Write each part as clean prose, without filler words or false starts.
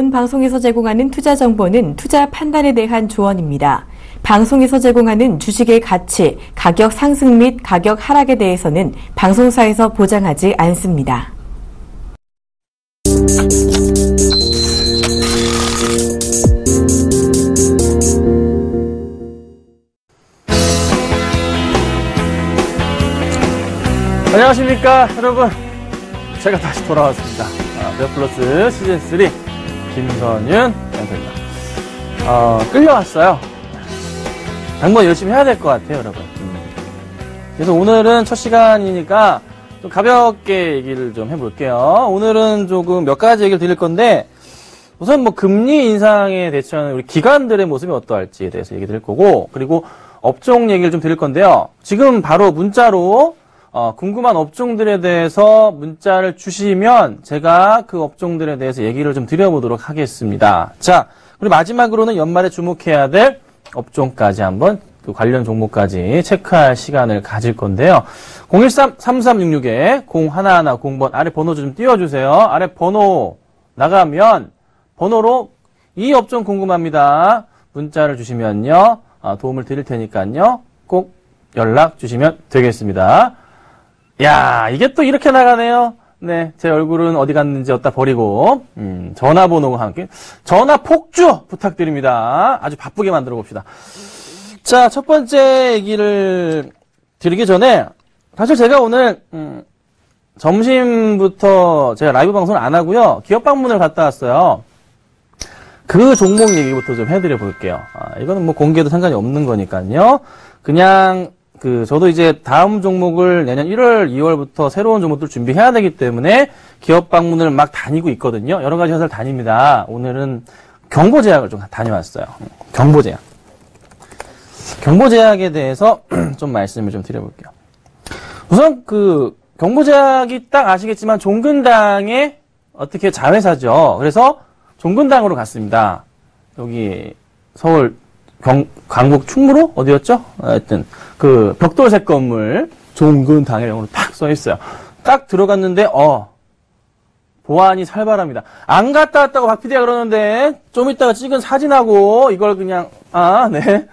본 방송에서 제공하는 투자 정보는 투자 판단에 대한 조언입니다. 방송에서 제공하는 주식의 가치, 가격 상승 및 가격 하락에 대해서는 방송사에서 보장하지 않습니다. 안녕하십니까 여러분, 제가 다시 돌아왔습니다. 베어플러스 시즌3 김선윤 연구입니다. 끌려왔어요. 당번 열심히 해야 될 것 같아요 여러분. 그래서 오늘은 첫 시간이니까 좀 가볍게 얘기를 좀 해볼게요. 오늘은 조금 몇 가지 얘기를 드릴 건데, 우선 뭐 금리 인상에 대처하는 우리 기관들의 모습이 어떠할지에 대해서 얘기 드릴 거고, 그리고 업종 얘기를 좀 드릴 건데요. 지금 바로 문자로 궁금한 업종들에 대해서 문자를 주시면 제가 그 업종들에 대해서 얘기를 좀 드려보도록 하겠습니다. 자, 그리고 마지막으로는 연말에 주목해야 될 업종까지 한번 그 관련 종목까지 체크할 시간을 가질 건데요. 013-3366-0110번 아래 번호 좀 띄워주세요. 아래 번호 나가면 번호로 이 업종 궁금합니다. 문자를 주시면요. 도움을 드릴 테니까요. 꼭 연락 주시면 되겠습니다. 야, 이게 또 이렇게 나가네요. 네, 제 얼굴은 어디 갔는지 어디다 버리고, 전화번호와 함께 전화 폭주 부탁드립니다. 아주 바쁘게 만들어 봅시다. 자, 첫 번째 얘기를 드리기 전에, 사실 제가 오늘 점심부터 제가 라이브 방송을 안 하고요, 기업 방문을 갔다 왔어요. 그 종목 얘기부터 좀 해드려 볼게요. 이거는 뭐 공개도 상관이 없는 거니까요. 그냥 저도 이제 다음 종목을 내년 1월, 2월부터 새로운 종목들 준비해야 되기 때문에 기업 방문을 막 다니고 있거든요. 여러 가지 회사를 다닙니다. 오늘은 경보제약을 좀 다녀왔어요. 경보제약. 경보제약에 대해서 좀 말씀을 좀 드려볼게요. 우선 경보제약이 딱 아시겠지만 종근당의 어떻게 자회사죠. 그래서 종근당으로 갔습니다. 여기 서울 강북 충무로? 어디였죠? 하여튼, 벽돌색 건물, 종근당의 영어로 딱 써있어요. 딱 들어갔는데, 보안이 살벌합니다. 안 갔다 왔다고 박 PD가 그러는데, 좀 이따가 찍은 사진하고, 이걸 그냥, 네.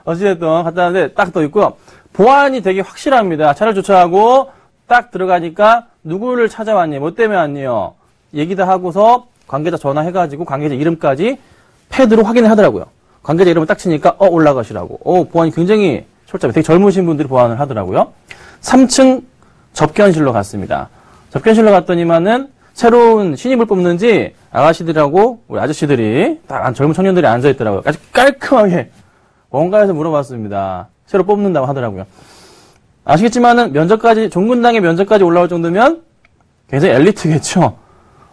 어찌됐든, 갔다 왔는데, 딱 떠 있고요. 보안이 되게 확실합니다. 차를 주차하고, 딱 들어가니까, 누구를 찾아왔니? 뭐 때문에 왔니요? 얘기도 하고서, 관계자 전화해가지고, 관계자 이름까지 패드로 확인을 하더라고요. 관계자 이름을 딱 치니까 올라가시라고. 보안이 굉장히 철저해요. 되게 젊으신 분들이 보안을 하더라고요. 3층 접견실로 갔습니다. 접견실로 갔더니만은 새로운 신입을 뽑는지 아가씨들하고 우리 아저씨들이 딱 젊은 청년들이 앉아있더라고요. 아주 깔끔하게 뭔가에서 물어봤습니다. 새로 뽑는다고 하더라고요. 아시겠지만은 종근당의 면접까지 올라올 정도면 굉장히 엘리트겠죠.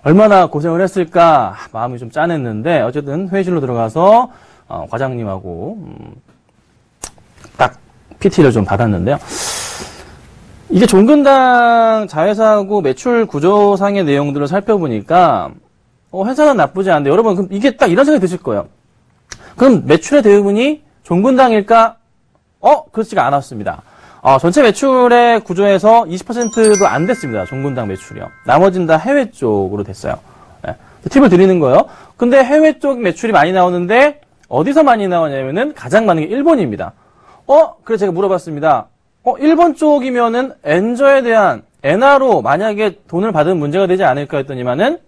얼마나 고생을 했을까 마음이 좀 짠했는데, 어쨌든 회의실로 들어가서 과장님하고 딱 PT를 좀 받았는데요. 이게 종근당 자회사하고 매출 구조상의 내용들을 살펴보니까 회사는 나쁘지 않은데, 여러분 그럼 이게 딱 이런 생각이 드실 거예요. 그럼 매출의 대부분이 종근당일까? 그렇지가 않았습니다. 전체 매출의 구조에서 20%도 안 됐습니다. 종근당 매출이요. 나머지는 다 해외 쪽으로 됐어요. 네. 팁을 드리는 거예요. 근데 해외 쪽 매출이 많이 나오는데 어디서 많이 나오냐면은 가장 많은 게 일본입니다. 그래서 제가 물어봤습니다. 일본 쪽이면은 엔저에 대한 엔화로 만약에 돈을 받으면 문제가 되지 않을까 했더니만은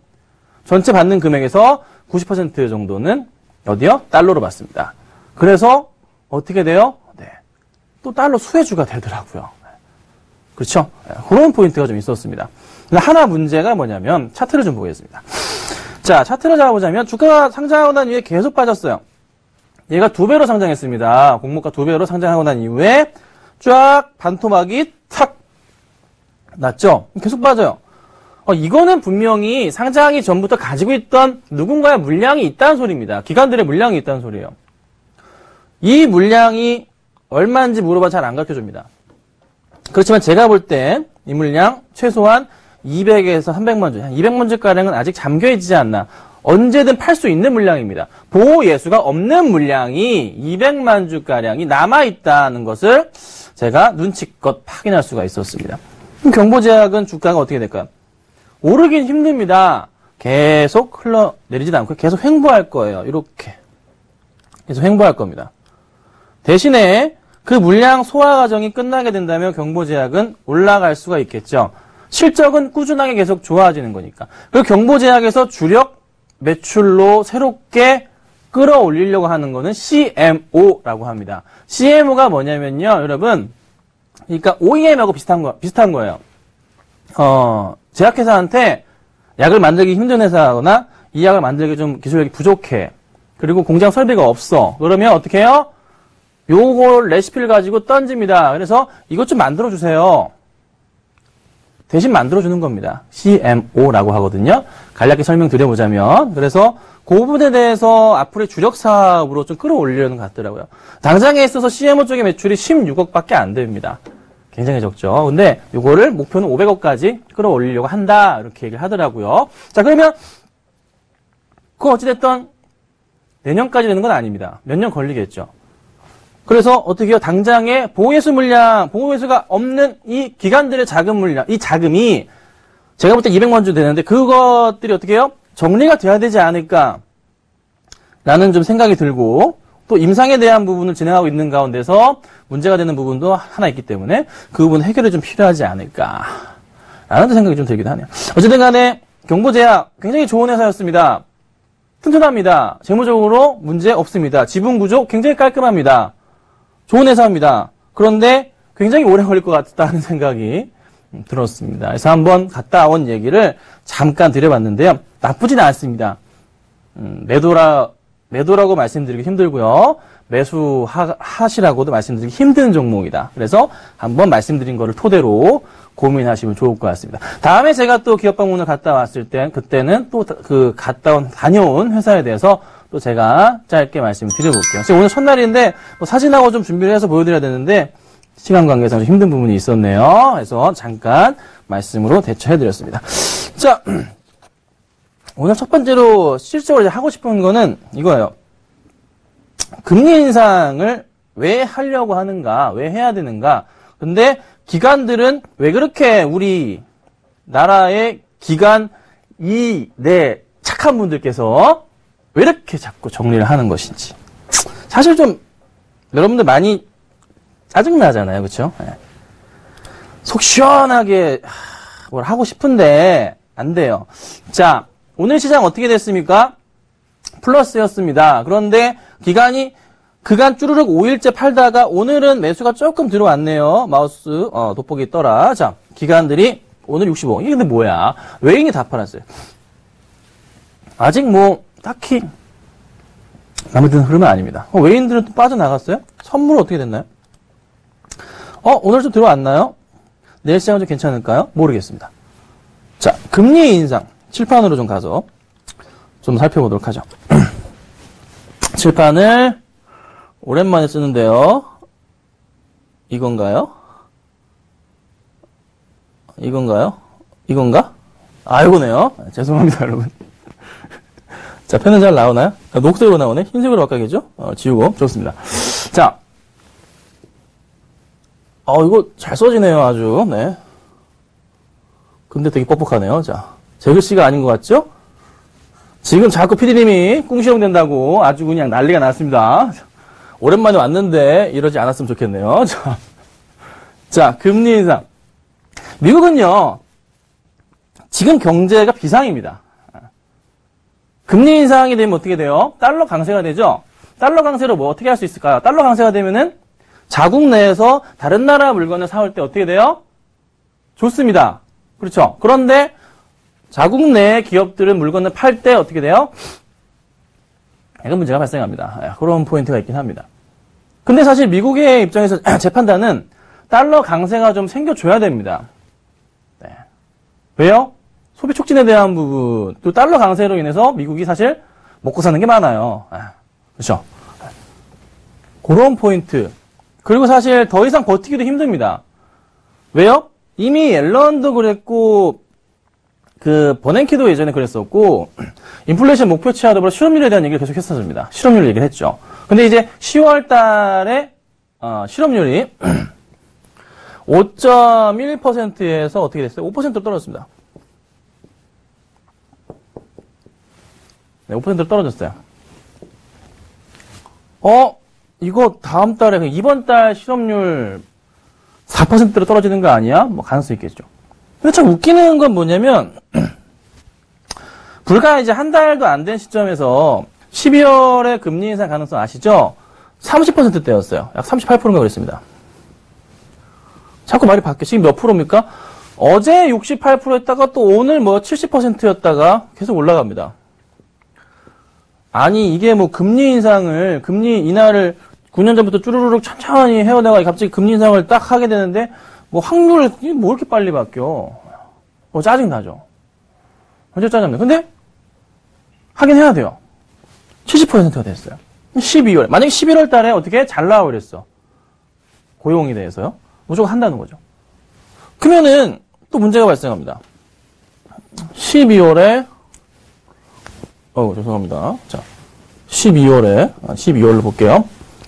전체 받는 금액에서 90% 정도는 어디요? 달러로 받습니다. 그래서 어떻게 돼요? 네. 또 달러 수혜주가 되더라고요. 그렇죠? 그런 포인트가 좀 있었습니다. 하나 문제가 뭐냐면 차트를 좀 보겠습니다. 자, 차트를 잡아보자면 주가가 상장하고 난 이후에 계속 빠졌어요. 얘가 2배로 상장했습니다. 공모가 2배로 상장하고 난 이후에 쫙 반토막이 탁 났죠? 계속 빠져요. 이거는 분명히 상장하기 전부터 가지고 있던 누군가의 물량이 있다는 소리입니다. 기관들의 물량이 있다는 소리예요. 이 물량이 얼마인지 물어봐 잘 안 가르쳐줍니다. 그렇지만 제가 볼 때 이 물량 최소한 200에서 300만 주, 한 200만 주가량은 아직 잠겨있지 않나. 언제든 팔 수 있는 물량입니다. 보호 예수가 없는 물량이 200만 주가량이 남아있다는 것을 제가 눈치껏 확인할 수가 있었습니다. 경보제약은 주가가 어떻게 될까요? 오르긴 힘듭니다. 계속 흘러내리지도 않고 계속 횡보할 거예요. 이렇게. 계속 횡보할 겁니다. 대신에 그 물량 소화 과정이 끝나게 된다면 경보제약은 올라갈 수가 있겠죠. 실적은 꾸준하게 계속 좋아지는 거니까. 그 경보제약에서 주력 매출로 새롭게 끌어올리려고 하는 거는 CMO라고 합니다. CMO가 뭐냐면요, 여러분. 그러니까 OEM하고 비슷한 거예요. 제약회사한테 약을 만들기 힘든 회사거나 이 약을 만들기 좀 기술력이 부족해. 그리고 공장 설비가 없어. 그러면 어떻게 해요? 요걸 레시피를 가지고 던집니다. 그래서 이것 좀 만들어주세요. 대신 만들어주는 겁니다. CMO라고 하거든요. 간략히 설명드려보자면. 그래서 그 부분에 대해서 앞으로의 주력 사업으로 좀 끌어올리려는 것 같더라고요. 당장에 있어서 CMO 쪽의 매출이 16억밖에 안 됩니다. 굉장히 적죠. 근데 요거를 목표는 500억까지 끌어올리려고 한다. 이렇게 얘기를 하더라고요. 자, 그러면 그거 어찌됐든 내년까지 되는 건 아닙니다. 몇 년 걸리겠죠. 그래서 어떻게 해요? 당장에 보호회수 물량, 보호회수가 없는 이 기관들의 자금 물량, 이 자금이 제가 볼 때 200만 주 되는데 그것들이 어떻게 해요? 정리가 돼야 되지 않을까 라는 좀 생각이 들고 또 임상에 대한 부분을 진행하고 있는 가운데서 문제가 되는 부분도 하나 있기 때문에 그 부분 해결이 좀 필요하지 않을까 라는 생각이 좀 들기도 하네요. 어쨌든 간에 경보제약 굉장히 좋은 회사였습니다. 튼튼합니다. 재무적으로 문제 없습니다. 지분 구조 굉장히 깔끔합니다. 좋은 회사입니다. 그런데 굉장히 오래 걸릴 것 같다는 생각이 들었습니다. 그래서 한번 갔다 온 얘기를 잠깐 드려봤는데요. 나쁘진 않습니다. 매도라고 말씀드리기 힘들고요. 매수하시라고도 말씀드리기 힘든 종목이다. 그래서 한번 말씀드린 거를 토대로 고민하시면 좋을 것 같습니다. 다음에 제가 또 기업방문을 갔다 왔을 때, 그때는 또 다녀온 회사에 대해서 또 제가 짧게 말씀을 드려볼게요. 지금 오늘 첫날인데, 사진하고 좀 준비를 해서 보여드려야 되는데, 시간 관계상 좀 힘든 부분이 있었네요. 그래서 잠깐 말씀으로 대처해드렸습니다. 자, 오늘 첫 번째로 실질적으로 하고 싶은 거는 이거예요. 금리 인상을 왜 하려고 하는가, 왜 해야 되는가. 근데 기관들은 왜 그렇게 우리 나라의 기관 착한 분들께서 왜 이렇게 자꾸 정리를 하는 것인지. 사실 좀 여러분들 많이 짜증나잖아요. 그렇죠? 네. 속 시원하게 뭘 하고 싶은데 안 돼요. 자, 오늘 시장 어떻게 됐습니까? 플러스였습니다. 그런데 그간 쭈르륵 5일째 팔다가 오늘은 매수가 조금 들어왔네요. 마우스 돋보기 떠라. 자, 기관들이 오늘 65. 이게 근데 뭐야? 외인이 다 팔았어요. 아직 딱히 마음에 드는 흐름은 아닙니다. 외인들은 또 빠져나갔어요? 선물은 어떻게 됐나요? 오늘 좀 들어왔나요? 내일 시장은 좀 괜찮을까요? 모르겠습니다. 자, 금리 인상. 칠판으로 좀 가서 좀 살펴보도록 하죠. 칠판을 오랜만에 쓰는데요. 이건가요? 이건가? 이거네요. 죄송합니다, 여러분. 자, 펜은 잘 나오나요? 녹색으로 나오네? 흰색으로 바꿔야겠죠? 지우고. 좋습니다. 자. 이거 잘 써지네요, 아주. 네. 근데 되게 뻑뻑하네요. 자. 제 글씨가 아닌 것 같죠? 지금 자꾸 PD님이 꿍시렁 된다고 아주 그냥 난리가 났습니다. 오랜만에 왔는데 이러지 않았으면 좋겠네요. 자, 금리 인상. 미국은요, 지금 경제가 비상입니다. 금리 인상이 되면 어떻게 돼요? 달러 강세가 되죠? 달러 강세로 어떻게 할 수 있을까요? 달러 강세가 되면은 자국 내에서 다른 나라 물건을 사올 때 어떻게 돼요? 좋습니다. 그렇죠? 그런데 자국 내 기업들은 물건을 팔 때 어떻게 돼요? 이런 문제가 발생합니다. 그런 포인트가 있긴 합니다. 근데 사실 미국의 입장에서 제 판단은 달러 강세가 좀 생겨줘야 됩니다. 네. 왜요? 소비 촉진에 대한 부분, 또 달러 강세로 인해서 미국이 사실 먹고 사는 게 많아요. 그렇죠? 그런 포인트. 그리고 사실 더 이상 버티기도 힘듭니다. 왜요? 이미 옐런도 그랬고, 버냉키도 예전에 그랬었고, 인플레이션 목표치와 더불어 실업률에 대한 얘기를 계속 했었습니다. 실업률 얘기를 했죠. 근데 이제 10월 달에, 실업률이 5.1%에서 어떻게 됐어요? 5%로 떨어졌습니다. 네, 5%로 떨어졌어요. 이거 다음 달에, 이번 달 실업률 4%로 떨어지는 거 아니야? 뭐, 가능성이 있겠죠. 근데 참 웃기는 건 뭐냐면, 불과 이제 한 달도 안 된 시점에서 12월에 금리 인상 가능성 아시죠? 30%대였어요. 약 38%인가 그랬습니다. 자꾸 말이 바뀌어. 지금 몇 프로입니까? 어제 68%였다가 또 오늘 뭐 70%였다가 계속 올라갑니다. 아니, 이게 뭐 금리 인하를 9년 전부터 쭈루루룩 천천히 해오다가 갑자기 금리 인상을 딱 하게 되는데, 뭐 확률, 뭐 이렇게 빨리 바뀌어. 짜증나죠. 완전 짜증나. 근데, 하긴 해야 돼요. 70%가 됐어요. 12월. 만약에 11월 달에 어떻게 잘 나와 그랬어. 고용에 대해서요. 무조건 한다는 거죠. 그러면은, 또 문제가 발생합니다. 12월에, 죄송합니다. 자, 12월로 볼게요.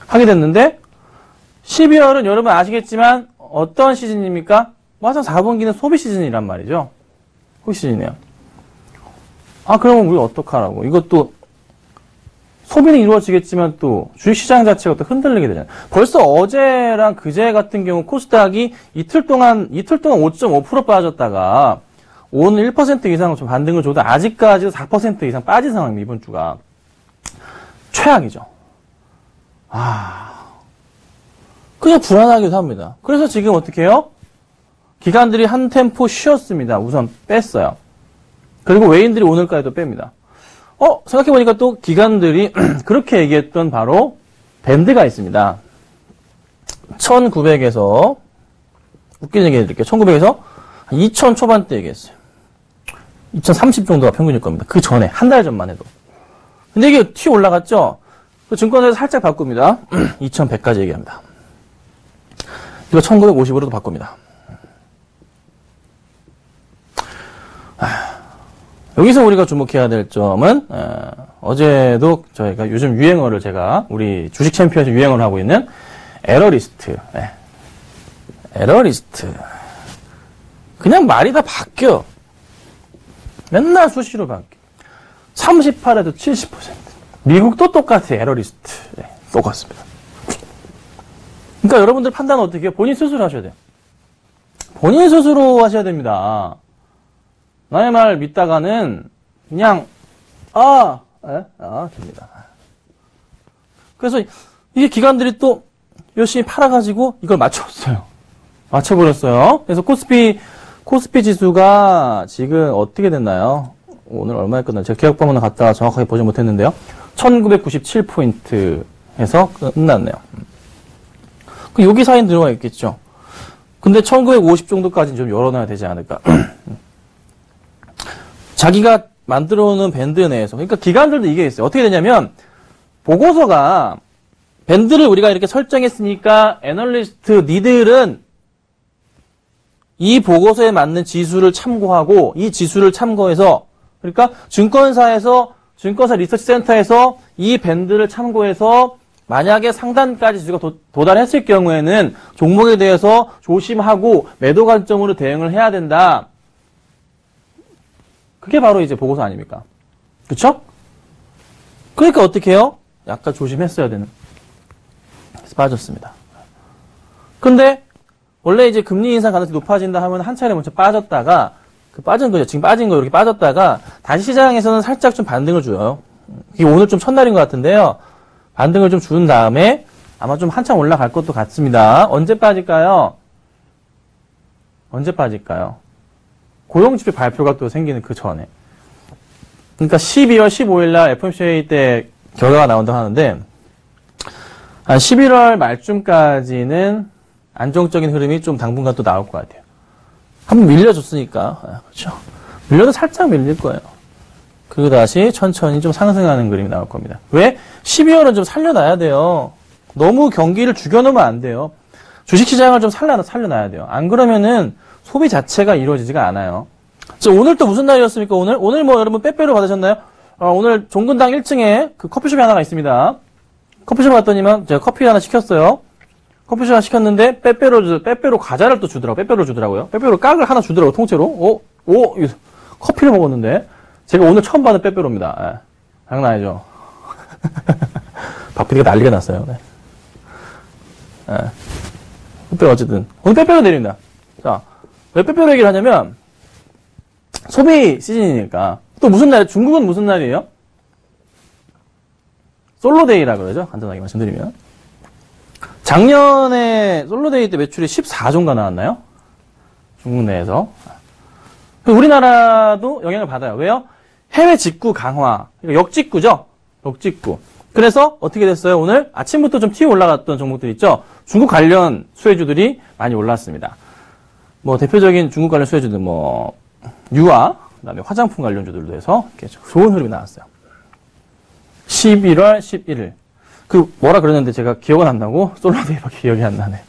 하게 됐는데, 12월은 여러분 아시겠지만, 어떤 시즌입니까? 항상 4분기는 소비 시즌이란 말이죠. 소비 시즌이에요. 그러면 우리 어떡하라고. 이것도, 소비는 이루어지겠지만 또, 주식시장 자체가 또 흔들리게 되잖아요. 벌써 어제랑 그제 같은 경우 코스닥이 이틀 동안 5.5% 빠졌다가, 오늘 1% 이상을 좀 반등을 줘도 아직까지도 4% 이상 빠진 상황입니다, 이번 주가. 최악이죠. 그냥 불안하기도 합니다. 그래서 지금 어떻게 해요? 기관들이 한 템포 쉬었습니다. 우선 뺐어요. 그리고 외인들이 오늘까지도 뺍니다. 생각해보니까 또 기관들이 그렇게 얘기했던 바로 밴드가 있습니다. 1900에서, 웃긴 얘기 해드릴게요. 1900에서 2000 초반대 얘기했어요. 2030 정도가 평균일 겁니다. 그 전에, 한 달 전만 해도. 근데 이게 튀어 올라갔죠? 그 증권사에서 살짝 바꿉니다. 2100까지 얘기합니다. 이거 1950으로도 바꿉니다. 여기서 우리가 주목해야 될 점은, 어제도 저희가 요즘 유행어를 우리 주식 챔피언십 유행어를 하고 있는 에러리스트. 에러리스트. 그냥 말이 다 바뀌어. 맨날 수시로 바뀌어. 38에도 70%. 미국도 똑같아, 에러리스트. 똑같습니다. 그러니까 여러분들 판단은 어떻게 해요? 본인 스스로 하셔야 돼요. 본인 스스로 하셔야 됩니다. 나의 말 믿다가는 그냥 됩니다. 그래서 이게 기관들이 또 열심히 팔아가지고 이걸 맞춰버렸어요. 그래서 코스피 지수가 지금 어떻게 됐나요? 오늘 얼마에 끝나요? 제가 기억방문을 갔다가 정확하게 보지 못했는데요. 1997포인트에서 끝났네요. 여기 사이는 들어가 있겠죠. 근데 1950 정도까지는 좀 열어놔야 되지 않을까. 자기가 만들어 놓은 밴드 내에서. 그러니까 기관들도 이게 있어요. 어떻게 되냐면, 보고서가, 밴드를 우리가 이렇게 설정했으니까, 애널리스트 니들은 이 보고서에 맞는 지수를 참고하고, 이 지수를 참고해서, 그러니까 증권사 리서치 센터에서 이 밴드를 참고해서, 만약에 상단까지 지수가 도달했을 경우에는 종목에 대해서 조심하고 매도 관점으로 대응을 해야 된다. 그게 바로 이제 보고서 아닙니까? 그쵸? 그러니까 어떻게 해요? 약간 조심했어야 되는. 그래서 빠졌습니다. 근데 원래 이제 금리 인상 가능성이 높아진다 하면 한 차례 먼저 빠졌다가 빠진 거죠. 지금 빠진 거 이렇게 빠졌다가 다시 시장에서는 살짝 좀 반등을 줘요. 이게 오늘 좀 첫날인 것 같은데요. 반등을 좀 준 다음에 아마 좀 한참 올라갈 것도 같습니다. 언제 빠질까요? 고용지표 발표가 또 생기는 그 전에. 그러니까 12월 15일 날 FOMC 회의 때 결과가 나온다고 하는데 한 11월 말쯤까지는 안정적인 흐름이 좀 당분간 또 나올 것 같아요. 한번 밀려줬으니까. 그렇죠. 밀려도 살짝 밀릴 거예요. 그리고 다시 천천히 좀 상승하는 그림이 나올 겁니다. 왜? 12월은 좀 살려놔야 돼요. 너무 경기를 죽여놓으면 안 돼요. 주식시장을 좀 살려놔야 돼요. 안 그러면은 소비 자체가 이루어지지가 않아요. 오늘 또 무슨 날이었습니까, 오늘? 오늘 뭐 여러분 빼빼로 받으셨나요? 오늘 종근당 1층에 그 커피숍이 하나가 있습니다. 커피숍 갔더니만 제가 커피 하나 시켰어요. 커피숍 하나 시켰는데 빼빼로 과자를 또 주더라고요. 빼빼로 깍을 하나 주더라고요, 통째로. 커피를 먹었는데. 제가 오늘 처음 받은 빼빼로입니다. 장난 아니죠. 박 PD가 난리가 났어요. 네. 네. 빼빼로 어쨌든. 오늘 빼빼로 내립니다. 자, 왜 빼빼로 얘기를 하냐면, 소비 시즌이니까. 또 무슨 날, 중국은 무슨 날이에요? 솔로데이라 그러죠? 간단하게 말씀드리면. 작년에 솔로데이 때 매출이 14조인가 나왔나요? 중국 내에서. 우리나라도 영향을 받아요. 왜요? 해외 직구 강화. 그러니까 역직구죠? 역직구. 그래서 어떻게 됐어요? 오늘 아침부터 좀 튀어 올라갔던 종목들 있죠? 중국 관련 수혜주들이 많이 올랐습니다. 뭐 대표적인 중국 관련 수혜주들 유아, 그다음에 화장품 관련주들도 해서 이렇게 좋은 흐름이 나왔어요. 11월 11일. 뭐라 그랬는데 제가 기억은 안 나고 솔로데이밖에 기억이 안 나네.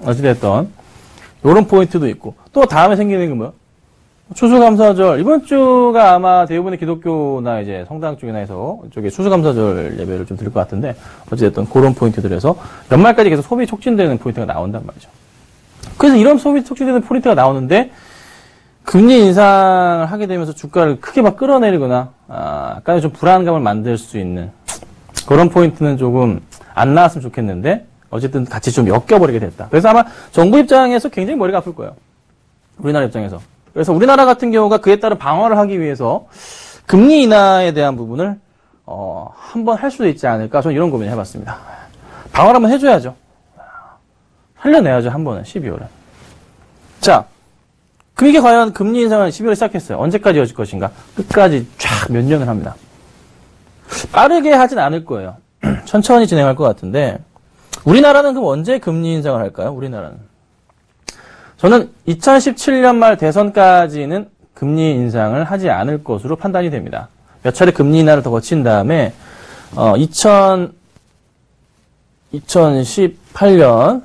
어찌됐든 요런 포인트도 있고 또 다음에 생기는 게 뭐야? 추수감사절. 이번 주가 아마 대부분의 기독교나 이제 성당 쪽이나 해서 이쪽에 추수감사절 예배를 좀 드릴 것 같은데 어찌됐든 그런 포인트들에서 연말까지 계속 소비 촉진되는 포인트가 나온단 말이죠. 그래서 이런 소비 촉진되는 포인트가 나오는데 금리 인상을 하게 되면서 주가를 크게 막 끌어내리거나 약간의 좀 불안감을 만들 수 있는 그런 포인트는 조금 안 나왔으면 좋겠는데 어쨌든 같이 좀 엮여버리게 됐다. 그래서 아마 정부 입장에서 굉장히 머리가 아플 거예요. 우리나라 입장에서. 그래서 우리나라 같은 경우가 그에 따른 방어를 하기 위해서 금리 인하에 대한 부분을 한번 할 수도 있지 않을까 저는 이런 고민을 해봤습니다. 방어를 한번 해줘야죠. 살려내야죠. 한 번은 12월에. 자, 그럼 이게 과연 금리 인상을 12월에 시작했어요. 언제까지 이어질 것인가? 끝까지 쫙 몇 년을 합니다. 빠르게 하진 않을 거예요. 천천히 진행할 것 같은데 우리나라는 그럼 언제 금리 인상을 할까요? 우리나라는. 저는 2017년 말 대선까지는 금리 인상을 하지 않을 것으로 판단이 됩니다. 몇 차례 금리 인하를 더 거친 다음에 2018년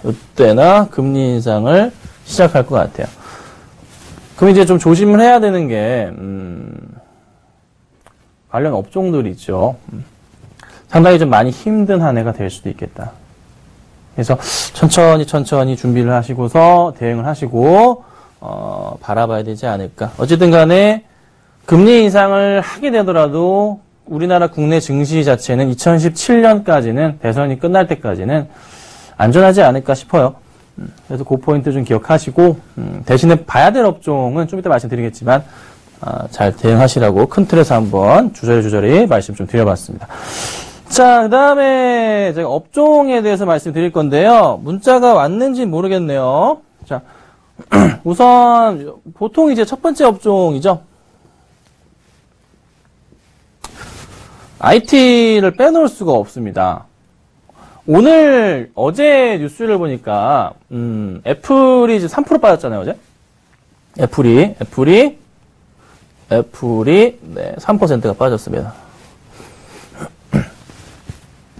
이때나 금리 인상을 시작할 것 같아요. 그럼 이제 좀 조심을 해야 되는 게 관련 업종들이 있죠. 상당히 좀 많이 힘든 한 해가 될 수도 있겠다. 그래서 천천히 준비를 하시고서 대응을 하시고 바라봐야 되지 않을까. 어쨌든 간에 금리 인상을 하게 되더라도 우리나라 국내 증시 자체는 2017년까지는 대선이 끝날 때까지는 안전하지 않을까 싶어요. 그래서 그 포인트 좀 기억하시고 대신에 봐야 될 업종은 좀 이따 말씀드리겠지만 잘 대응하시라고 큰 틀에서 한번 주저리 말씀 좀 드려봤습니다. 자, 그 다음에 제가 업종에 대해서 말씀드릴 건데요. 문자가 왔는지 모르겠네요. 자, 우선 보통 이제 첫 번째 업종이죠. IT를 빼놓을 수가 없습니다. 어제 뉴스를 보니까 애플이 이제 3% 빠졌잖아요, 어제. 애플이 네, 3%가 빠졌습니다.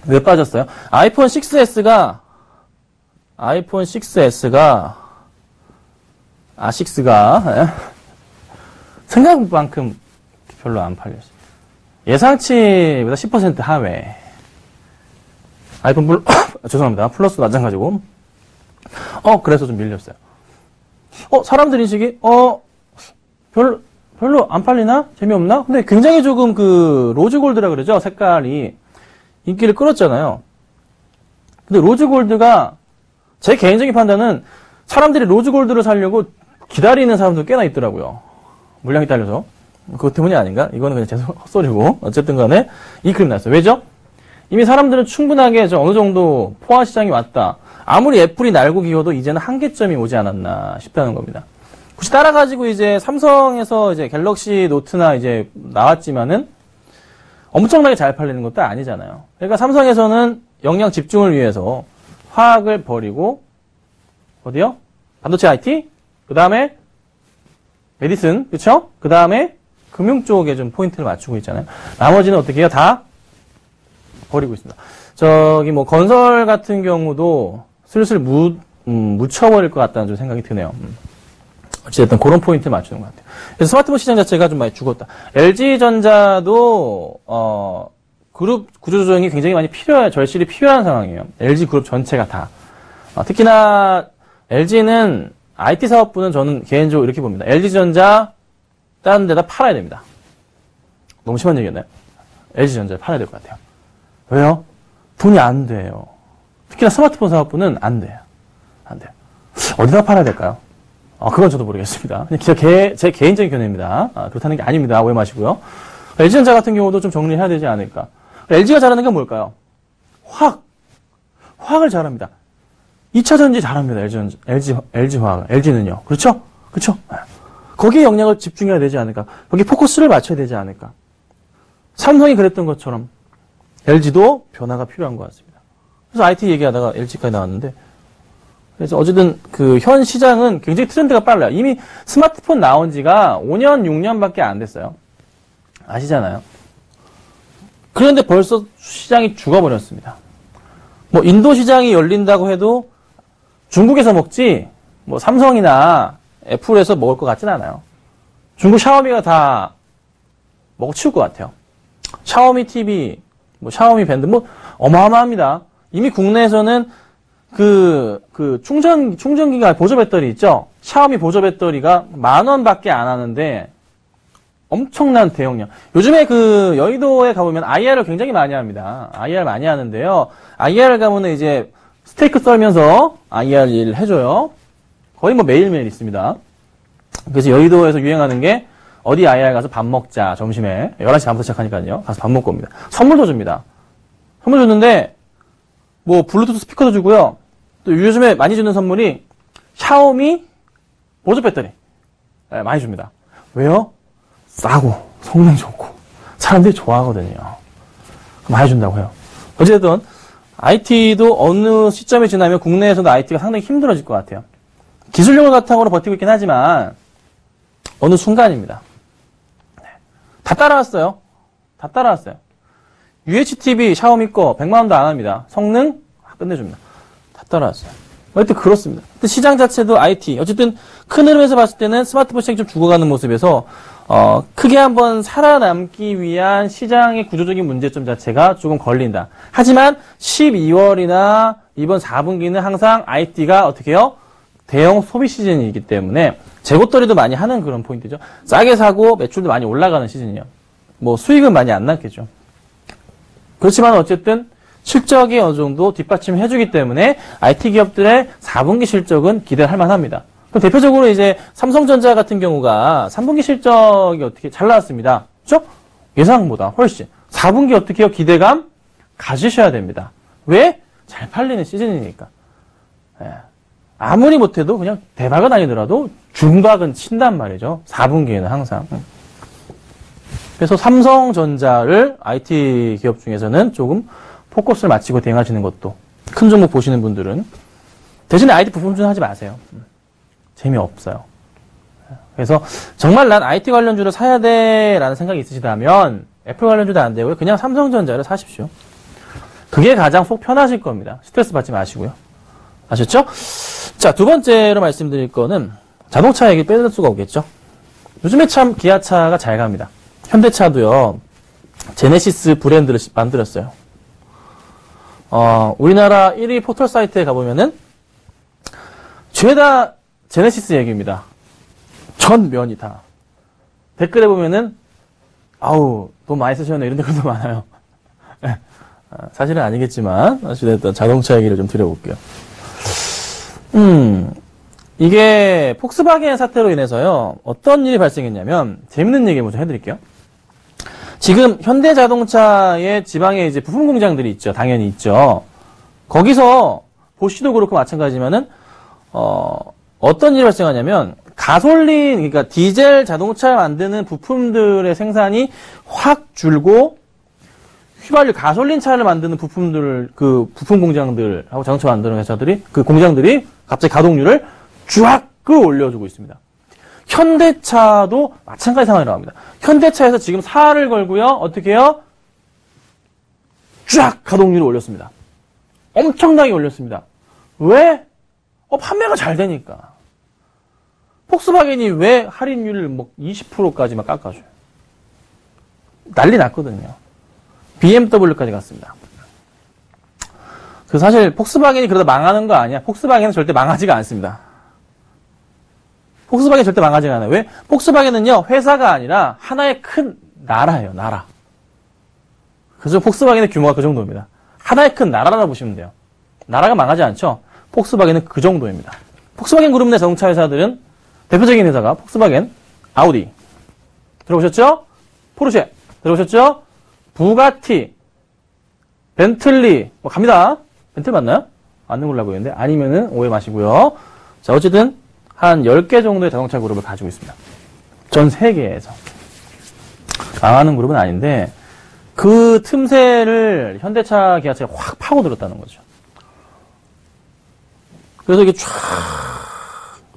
왜 빠졌어요? 아이폰 6가 6가 생각만큼 별로 안 팔렸어요. 예상치보다 10% 하회. 아이폰 죄송합니다. 플러스 마찬가지고. 그래서 좀 밀렸어요. 사람들 인식이 별로 안 팔리나? 재미없나? 근데 굉장히 조금 로즈 골드라 그러죠? 색깔이 인기를 끌었잖아요. 근데 로즈 골드가 제 개인적인 판단은 사람들이 로즈 골드를 사려고 기다리는 사람도 꽤나 있더라고요. 물량이 딸려서. 그것 때문이 아닌가? 이거는 그냥 제 헛소리고. 어쨌든 간에 이 그림 났어요. 왜죠? 이미 사람들은 충분하게 어느 정도 포화 시장이 왔다. 아무리 애플이 날고 기어도 이제는 한계점이 오지 않았나 싶다는 겁니다. 굳이 따라가지고 이제 삼성에서 이제 갤럭시 노트나 이제 나왔지만은 엄청나게 잘 팔리는 것도 아니잖아요. 그러니까 삼성에서는 역량 집중을 위해서 화학을 버리고 어디요? 반도체 IT, 그 다음에 메디슨, 그쵸? 그 다음에 금융 쪽에 좀 포인트를 맞추고 있잖아요. 나머지는 어떻게 해요? 다 버리고 있습니다. 건설 같은 경우도 슬슬 묻혀버릴 것 같다는 좀 생각이 드네요. 어쨌든 그런 포인트를 맞추는 것 같아요. 그래서 스마트폰 시장 자체가 좀 많이 죽었다. LG전자도 그룹 구조조정이 굉장히 많이 절실히 필요한 상황이에요. LG 그룹 전체가 다. 특히나 LG는 IT 사업부는 저는 개인적으로 이렇게 봅니다. LG전자 다른 데다 팔아야 됩니다. 너무 심한 얘기였나요? LG전자를 팔아야 될 것 같아요. 왜요? 돈이 안 돼요. 특히나 스마트폰 사업부는 안 돼요. 안 돼요. 어디다 팔아야 될까요? 그건 저도 모르겠습니다. 제 개인적인 견해입니다. 그렇다는 게 아닙니다. 오해 마시고요. LG전자 같은 경우도 좀 정리해야 되지 않을까. LG가 잘하는 게 뭘까요? 화학을 잘합니다. 2차전지 잘합니다. LG화학. LG는요. 그렇죠? 그렇죠? 거기에 영향을 집중해야 되지 않을까. 거기 포커스를 맞춰야 되지 않을까. 삼성이 그랬던 것처럼 LG도 변화가 필요한 것 같습니다. 그래서 IT 얘기하다가 LG까지 나왔는데, 그래서 어쨌든 현 시장은 굉장히 트렌드가 빨라요. 이미 스마트폰 나온 지가 5년, 6년밖에 안 됐어요. 아시잖아요. 그런데 벌써 시장이 죽어버렸습니다. 뭐 인도 시장이 열린다고 해도 중국에서 먹지 뭐 삼성이나 애플에서 먹을 것 같진 않아요. 중국 샤오미가 다 먹어치울 것 같아요. 샤오미 TV, 뭐 샤오미 밴드 뭐 어마어마합니다. 이미 국내에서는 충전기가 보조 배터리 있죠? 샤오미 보조 배터리가 10,000원밖에 안 하는데 엄청난 대용량. 요즘에 여의도에 가보면 IR을 굉장히 많이 합니다. IR 많이 하는데요. IR 가면은 이제 스테이크 썰면서 IR 일을 해줘요. 거의 뭐 매일매일 있습니다. 그래서 여의도에서 유행하는 게 어디 IR 가서 밥 먹자, 점심에. 11시 반부터 시작하니까요. 가서 밥 먹고 옵니다. 선물도 줍니다. 선물 줬는데, 뭐, 블루투스 스피커도 주고요. 또 요즘에 많이 주는 선물이 샤오미 보조 배터리. 네, 많이 줍니다. 왜요? 싸고, 성능 좋고, 사람들이 좋아하거든요. 많이 준다고 해요. 어쨌든, IT도 어느 시점에 지나면 국내에서도 IT가 상당히 힘들어질 것 같아요. 기술력을 바탕으로 버티고 있긴 하지만, 어느 순간입니다. 다 따라왔어요. 다 따라왔어요. UHTV 샤오미 거 100만원도 안 합니다. 성능 끝내줍니다. 다 따라왔어요. 어쨌든 그렇습니다. 시장 자체도 IT. 어쨌든 큰 흐름에서 봤을 때는 스마트폰 시장이 좀 죽어가는 모습에서 크게 한번 살아남기 위한 시장의 구조적인 문제점 자체가 조금 걸린다. 하지만 12월이나 이번 4분기는 항상 IT가 어떻게 해요? 대형 소비 시즌이기 때문에 재고떨이도 많이 하는 그런 포인트죠. 싸게 사고 매출도 많이 올라가는 시즌이에요. 뭐 수익은 많이 안 남겠죠. 그렇지만 어쨌든 실적이 어느 정도 뒷받침해주기 때문에 IT 기업들의 4분기 실적은 기대할 만합니다. 그럼 대표적으로 이제 삼성전자 같은 경우가 3분기 실적이 어떻게 잘 나왔습니다. 그렇죠? 예상보다 훨씬. 4분기 어떻게 해요? 기대감 가지셔야 됩니다. 왜? 잘 팔리는 시즌이니까. 예. 아무리 못해도 그냥 대박은 아니더라도 중박은 친단 말이죠. 4분기에는 항상. 그래서 삼성전자를 IT 기업 중에서는 조금 포커스를 맞추고 대응하시는 것도 큰 종목 보시는 분들은 대신에 IT 부품주는 하지 마세요. 재미없어요. 그래서 정말 난 IT 관련주를 사야 돼라는 생각이 있으시다면 애플 관련주도 안 되고요. 그냥 삼성전자를 사십시오. 그게 가장 속 편하실 겁니다. 스트레스 받지 마시고요. 아셨죠? 자, 두 번째로 말씀드릴 거는 자동차 얘기 빼놓을 수가 없겠죠. 요즘에 참 기아차가 잘 갑니다. 현대차도요. 제네시스 브랜드를 만들었어요. 우리나라 1위 포털 사이트에 가보면은 죄다 제네시스 얘기입니다. 전 면이 다. 댓글에 보면은 아우 돈 많이 쓰셨네 이런 댓글도 많아요. 사실은 아니겠지만 어쨌든 자동차 얘기를 좀 드려볼게요. 이게 폭스바겐 사태로 인해서요. 어떤 일이 발생했냐면 재밌는 얘기 먼저 해드릴게요. 지금 현대자동차의 지방에 이제 부품 공장들이 있죠. 당연히 있죠. 거기서 보쉬도 그렇고 마찬가지지만은 어떤 일이 발생하냐면 가솔린 그러니까 디젤 자동차 만드는 부품들의 생산이 확 줄고 휘발유 가솔린 차를 만드는 부품들 그 부품 공장들하고 자동차 만드는 회사들이 그 공장들이 갑자기 가동률을 쫙 끌어올려주고 있습니다. 현대차도 마찬가지 상황이 나옵니다. 현대차에서 지금 사활을 걸고요. 어떻게 해요? 쫙 가동률을 올렸습니다. 엄청나게 올렸습니다. 왜? 판매가 잘 되니까. 폭스바겐이 왜 할인율을 뭐 20%까지 막 깎아줘요? 난리 났거든요. BMW까지 갔습니다. 사실 폭스바겐이 그러다 망하는 거 아니야. 폭스바겐은 절대 망하지가 않습니다. 폭스바겐 절대 망하지가 않아요. 왜? 폭스바겐은요, 회사가 아니라 하나의 큰 나라예요, 나라. 그래서 폭스바겐의 규모가 그 정도입니다. 하나의 큰 나라라고 보시면 돼요. 나라가 망하지 않죠? 폭스바겐은 그 정도입니다. 폭스바겐 그룹 내 자동차 회사들은 대표적인 회사가 폭스바겐, 아우디. 들어보셨죠? 포르쉐. 들어보셨죠? 부가티, 벤틀리. 뭐 갑니다. 벤틀 맞나요? 맞는 걸로 알고 있는데 아니면은 오해 마시고요. 자, 어쨌든 한 10개 정도의 자동차 그룹을 가지고 있습니다. 전 세계에서. 망하는 그룹은 아닌데 그 틈새를 현대차, 기아차가 확 파고들었다는 거죠. 그래서 이게 쫙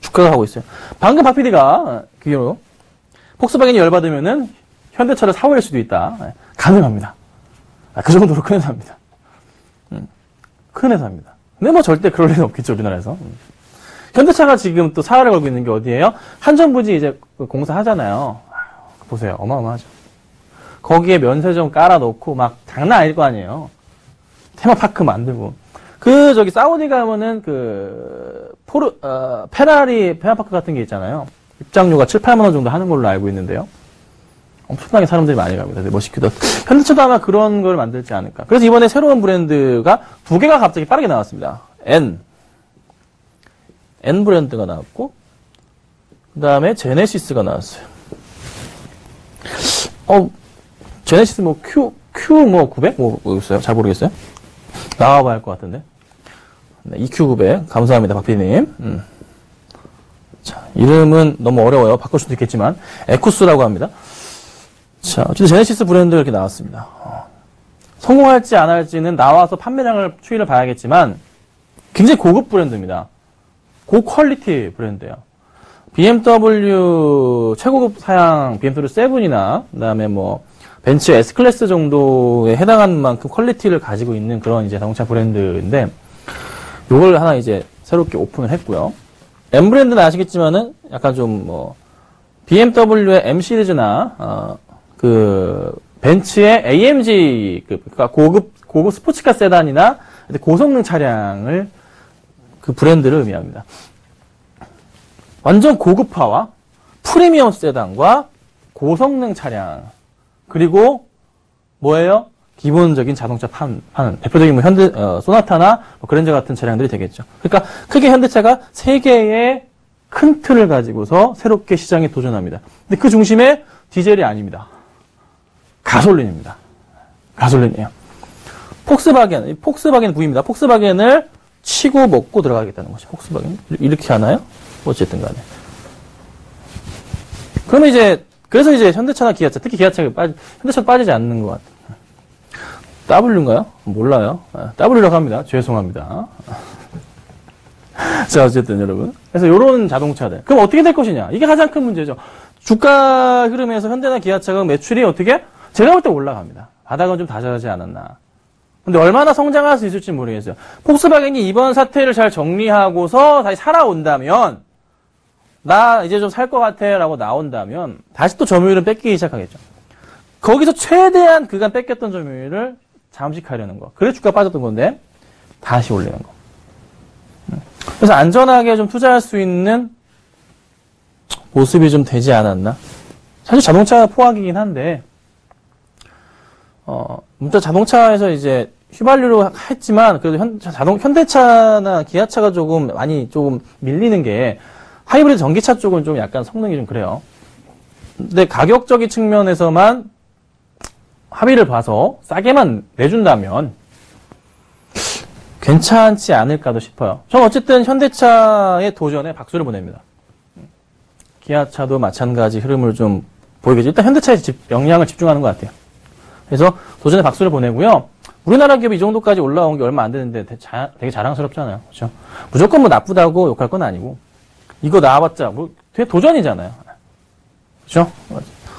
주가가 하고 있어요. 방금 박 PD가 기회로 폭스바겐이 열받으면은 현대차를 사오일 수도 있다. 가능합니다. 그 정도로 큰 회사입니다. 큰 회사입니다. 근데 뭐 절대 그럴 일은 없겠죠, 우리나라에서. 현대차가 지금 또 사활을 걸고 있는 게 어디예요? 한전부지 이제 공사하잖아요. 보세요. 어마어마하죠. 거기에 면세점 깔아놓고 막 장난 아닐 거 아니에요. 테마파크 만들고. 저기 사우디 가면은 페라리 테마파크 같은 게 있잖아요. 입장료가 7, 8만 원 정도 하는 걸로 알고 있는데요. 엄청나게 사람들이 많이 갑니다. 멋있기도 하고. 현대차도 아마 그런 걸 만들지 않을까. 그래서 이번에 새로운 브랜드가 2개가 갑자기 빠르게 나왔습니다. N 브랜드가 나왔고, 그 다음에 제네시스가 나왔어요. 제네시스 뭐 Q 뭐 900? 뭐 있어요? 잘 모르겠어요. 나와봐야 할 것 같은데. 네, EQ900. 감사합니다, 박PD님. 자, 이름은 너무 어려워요. 바꿀 수도 있겠지만. 에쿠스라고 합니다. 자, 어쨌든 제네시스 브랜드가 이렇게 나왔습니다. 성공할지 안 할지는 나와서 판매량을 추이를 봐야겠지만, 굉장히 고급 브랜드입니다. 고퀄리티 브랜드예요. BMW 최고급 사양 BMW 7이나, 그 다음에 뭐, 벤츠 S클래스 정도에 해당하는 만큼 퀄리티를 가지고 있는 그런 이제 자동차 브랜드인데, 요걸 하나 이제 새롭게 오픈을 했고요. M 브랜드는 아시겠지만은 약간 좀 뭐, BMW의 M 시리즈나, 벤츠의 AMG, 그러니까 고급 스포츠카 세단이나 고성능 차량을 그 브랜드를 의미합니다. 완전 고급화와 프리미엄 세단과 고성능 차량, 그리고 뭐예요? 기본적인 자동차 파는 대표적인 뭐 소나타나 뭐 그랜저 같은 차량들이 되겠죠. 그러니까 크게 현대차가 3개의 큰 틀을 가지고서 새롭게 시장에 도전합니다. 근데 그 중심에 디젤이 아닙니다. 가솔린입니다. 가솔린이에요. 폭스바겐 V입니다. 폭스바겐을 치고 먹고 들어가겠다는 거죠. 폭스바겐. 이렇게 하나요? 어쨌든 간에. 그러면 그래서 이제 현대차나 기아차, 특히 기아차가 현대차도 빠지지 않는 것 같아요. W인가요? 몰라요. W라고 합니다. 죄송합니다. 자, 어쨌든 여러분. 그래서 요런 자동차들. 그럼 어떻게 될 것이냐? 이게 가장 큰 문제죠. 주가 흐름에서 현대나 기아차가 매출이 어떻게? 제가 볼 때 올라갑니다. 바닥은 좀 다져야지 않았나. 근데 얼마나 성장할 수 있을지 모르겠어요. 폭스바겐이 이번 사태를 잘 정리하고서 다시 살아온다면, 나 이제 좀 살 것 같아 라고 나온다면, 다시 또 점유율은 뺏기기 시작하겠죠. 거기서 최대한 그간 뺏겼던 점유율을 잠식하려는 거. 그래 주가 빠졌던 건데, 다시 올리는 거. 그래서 안전하게 좀 투자할 수 있는 모습이 좀 되지 않았나? 사실 자동차 포악이긴 한데, 문자 자동차에서 이제 휘발유로 했지만, 그래도 현대차나 기아차가 조금 밀리는 게, 하이브리드 전기차 쪽은 좀 약간 성능이 좀 그래요. 근데 가격적인 측면에서만 합의를 봐서 싸게만 내준다면, 괜찮지 않을까도 싶어요. 전 어쨌든 현대차의 도전에 박수를 보냅니다. 기아차도 마찬가지 흐름을 좀 보이겠죠. 일단 현대차에 영향을 집중하는 것 같아요. 그래서 도전에 박수를 보내고요. 우리나라 기업이 이 정도까지 올라온 게 얼마 안 되는데 되게 자랑스럽잖아요. 그렇죠? 무조건 뭐 나쁘다고 욕할 건 아니고 이거 나와봤자 뭐 되게 도전이잖아요. 그렇죠?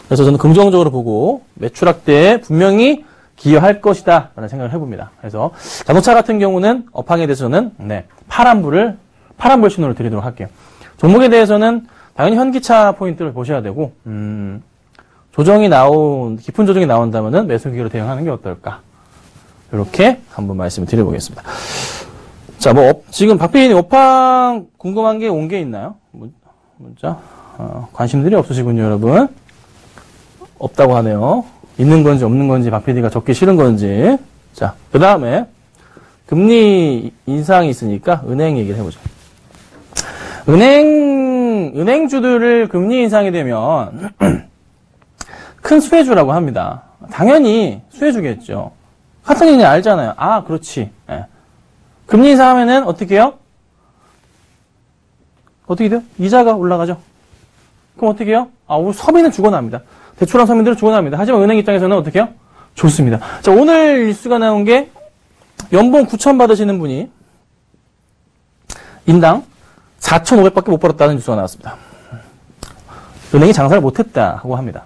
그래서 저는 긍정적으로 보고 매출 확대에 분명히 기여할 것이다 라는 생각을 해봅니다. 그래서 자동차 같은 경우는 업황에 대해서는 파란불 신호를 드리도록 할게요. 종목에 대해서는 당연히 현기차 포인트를 보셔야 되고 깊은 조정이 나온다면은 매수 기회로 대응하는 게 어떨까? 이렇게 한번 말씀을 드려보겠습니다. 자, 지금 박PD님 업황 궁금한 게 온 게 있나요? 문자? 관심들이 없으시군요, 여러분. 없다고 하네요. 있는 건지 없는 건지 박 PD가 적기 싫은 건지. 자, 그 다음에 금리 인상이 있으니까 은행 얘기를 해보죠. 은행주들을 금리 인상이 되면 큰 수혜주라고 합니다. 당연히 수혜주겠죠. 같은 얘기 알잖아요. 아, 그렇지. 예. 금리 인상하면은 어떻게 해요? 어떻게 돼요? 이자가 올라가죠. 그럼 어떻게 해요? 아, 우리 서민은 죽어납니다. 대출한 서민들은 죽어납니다. 하지만 은행 입장에서는 어떻게 해요? 좋습니다. 자, 오늘 뉴스가 나온 게 연봉 9천 받으시는 분이 인당 4,500밖에 못 벌었다는 뉴스가 나왔습니다. 은행이 장사를 못했다고 합니다.